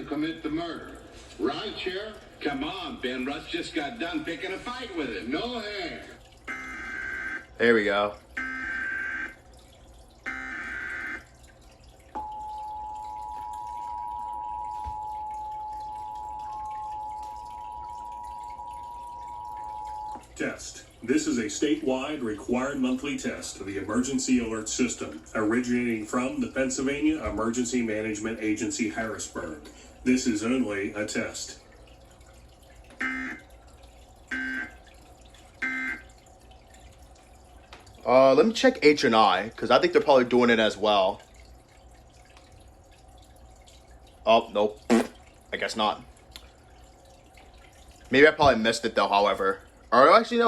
commit the murder. Right, Sheriff? Come on, Ben. Russ just got done picking a fight with him. No hair. There we go. Test. This is a statewide required monthly test of the emergency alert system, originating from the Pennsylvania Emergency Management Agency, Harrisburg. This is only a test. Let me check H&I, because I think they're probably doing it as well. Oh, nope. I guess not. Maybe I probably missed it, though, however. Or actually, no.